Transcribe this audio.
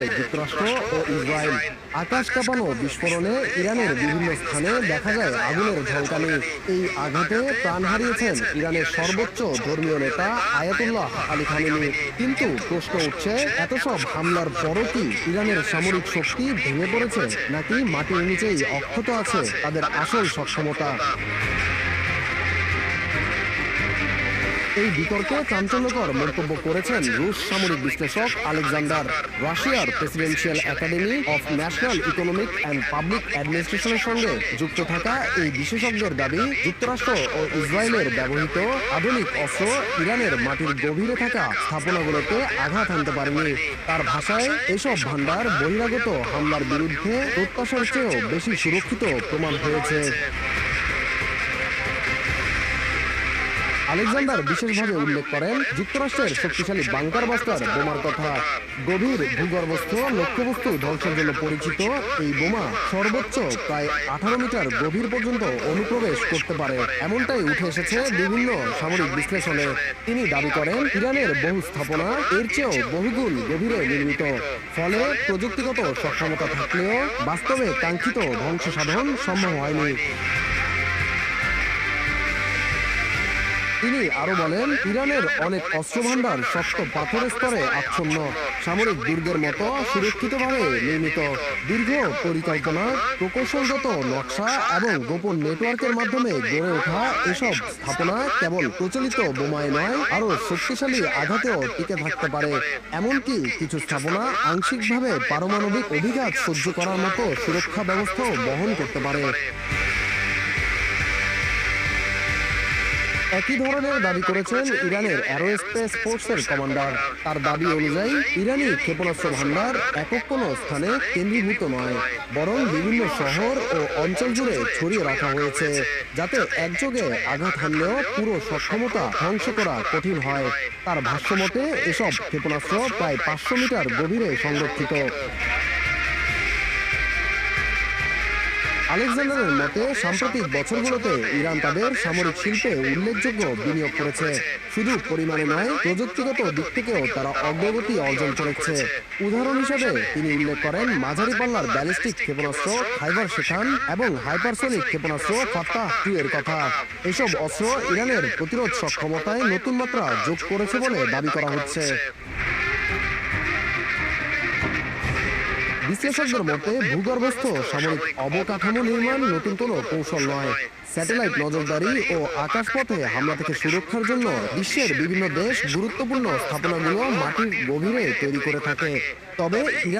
যুক্তরাষ্ট্র ও ইসরায়েল। আকাশ কাঁপানো বিস্ফোরণে ইরানের বিভিন্ন স্থানে দেখা যায় আগুনের ঝলকানি। এই আঘাতে প্রাণ হারিয়েছেন ইরানের সর্বোচ্চ ধর্মীয় নেতা আয়াতুল্লাহ আলী খামেনি। কিন্তু প্রশ্ন উঠছে, এত সব হামলার পরও কি ইরানের সামরিক শক্তি ভেঙে পড়েছে, নাকি মাটির নিচেই অক্ষত আছে তাদের আসল সক্ষমতা? এই বিতর্কে চাঞ্চল্যকর মন্তব্য করেছেন রুশ সামরিক বিশ্লেষক আলেকজান্ডার। রাশিয়ার presidential academy of national economic and public অ্যাডমিনিস্ট্রেশনের সঙ্গে যুক্ত থাকা এই বিশেষজ্ঞের দাবি, যুক্তরাষ্ট্র ও ইসরায়েলের ব্যবহৃত আধুনিক অস্ত্র ইরানের মাটির গভীরে থাকা স্থাপনাগুলোতে আঘাত হানতে পারেনি। তার ভাষায়, এসব ভান্ডার বহিরাগত হামলার বিরুদ্ধে প্রত্যাশার চেয়েও বেশি সুরক্ষিত প্রমাণ হয়েছে। আলেকজান্ডার বিশেষভাবে উল্লেখ করেন যুক্তরাষ্ট্রের শক্তিশালী বাংকার বাস্টার বোমার কথা। গভীর ভূগর্ভস্থ লক্ষ্যবস্তু ধ্বংসের জন্য পরিচিত এই বোমা সর্বোচ্চ প্রায় 18 মিটার গভীর পর্যন্ত অনুপ্রবেশ করতে পারে, এমনটাই উঠে এসেছে বিভিন্ন সামরিক বিশ্লেষণে। তিনি দাবি করেন ইরানের বহু স্থাপনা এর চেয়েও বহুগুণ গভীরে নির্মিত, ফলে প্রযুক্তিগত সক্ষমতা থাকলেও বাস্তবে কাঙ্ক্ষিত ধ্বংস সাধন সম্ভব হয়নি। তিনি আরো বলেন, ইরানের অনেক অস্ত্রভান্ডার শক্ত পাথরের স্তরে আচ্ছন্ন, সামরিক দুর্গের মতো সুরক্ষিতভাবে নির্মিত। দীর্ঘ পরিকল্পনা, প্রকৌশলগত নকশা এবং গোপন নেটওয়ার্কের মাধ্যমে গড়ে ওঠা এসব স্থাপনা কেবল প্রচলিত বোমায় নয়, আরো শক্তিশালী আঘাতেও টিকে থাকতে পারে। এমনকি কিছু স্থাপনা আংশিকভাবে পারমাণবিক অভিঘাত সহ্য করার মতো সুরক্ষা ব্যবস্থাও বহন করতে পারে। একই ধরনের দাবি করেছেন ইরানের অ্যারোস্পেস ফোর্সের কমান্ডার। তার দাবি অনুযায়ী ইরানি ক্ষেপণাস্ত্র ভান্ডার একক কোনো স্থানে কেন্দ্রীভূত নয়, বরং বিভিন্ন শহর ও অঞ্চল জুড়ে ছড়িয়ে রাখা হয়েছে, যাতে একযোগে আঘাত হানলেও পুরো সক্ষমতা ধ্বংস করা কঠিন হয়। তার ভাষ্যমতে এসব ক্ষেপণাস্ত্র প্রায় 500 মিটার গভীরে সংরক্ষিত। আলেকজান্ডারের মতে, সাম্প্রতিক বছরগুলোতে ইরান তাদের সামরিক শিল্পে উল্লেখযোগ্য বিনিয়োগ করেছে। শুধু পরিমাণে নয়, প্রযুক্তিগত দিক থেকেও তারা অগ্রগতি অর্জন করেছে। উদাহরণ হিসেবে তিনি উল্লেখ করেন মাঝারি পাল্লার ব্যালিস্টিক ক্ষেপণাস্ত্র খাইবার শেখান এবং হাইপারসনিক ক্ষেপণাস্ত্র ফাত্তাহ 2 এর কথা। এসব অস্ত্র ইরানের প্রতিরোধ সক্ষমতায় নতুন মাত্রা যোগ করেছে বলে দাবি করা হচ্ছে। বিশ্লেষকদের মতে, ভূগর্ভস্থ সামরিক অবকাঠামো নির্মাণ নতুন কোনো কৌশল নয়। স্যাটেলাইট নজরদারি ও আকাশপথে হামলা থেকে সুরক্ষার জন্য বিশ্বের বিভিন্ন দেশ গুরুত্বপূর্ণ স্থাপনাগুলো মাটির গভীরে তৈরি করে থাকে। তবে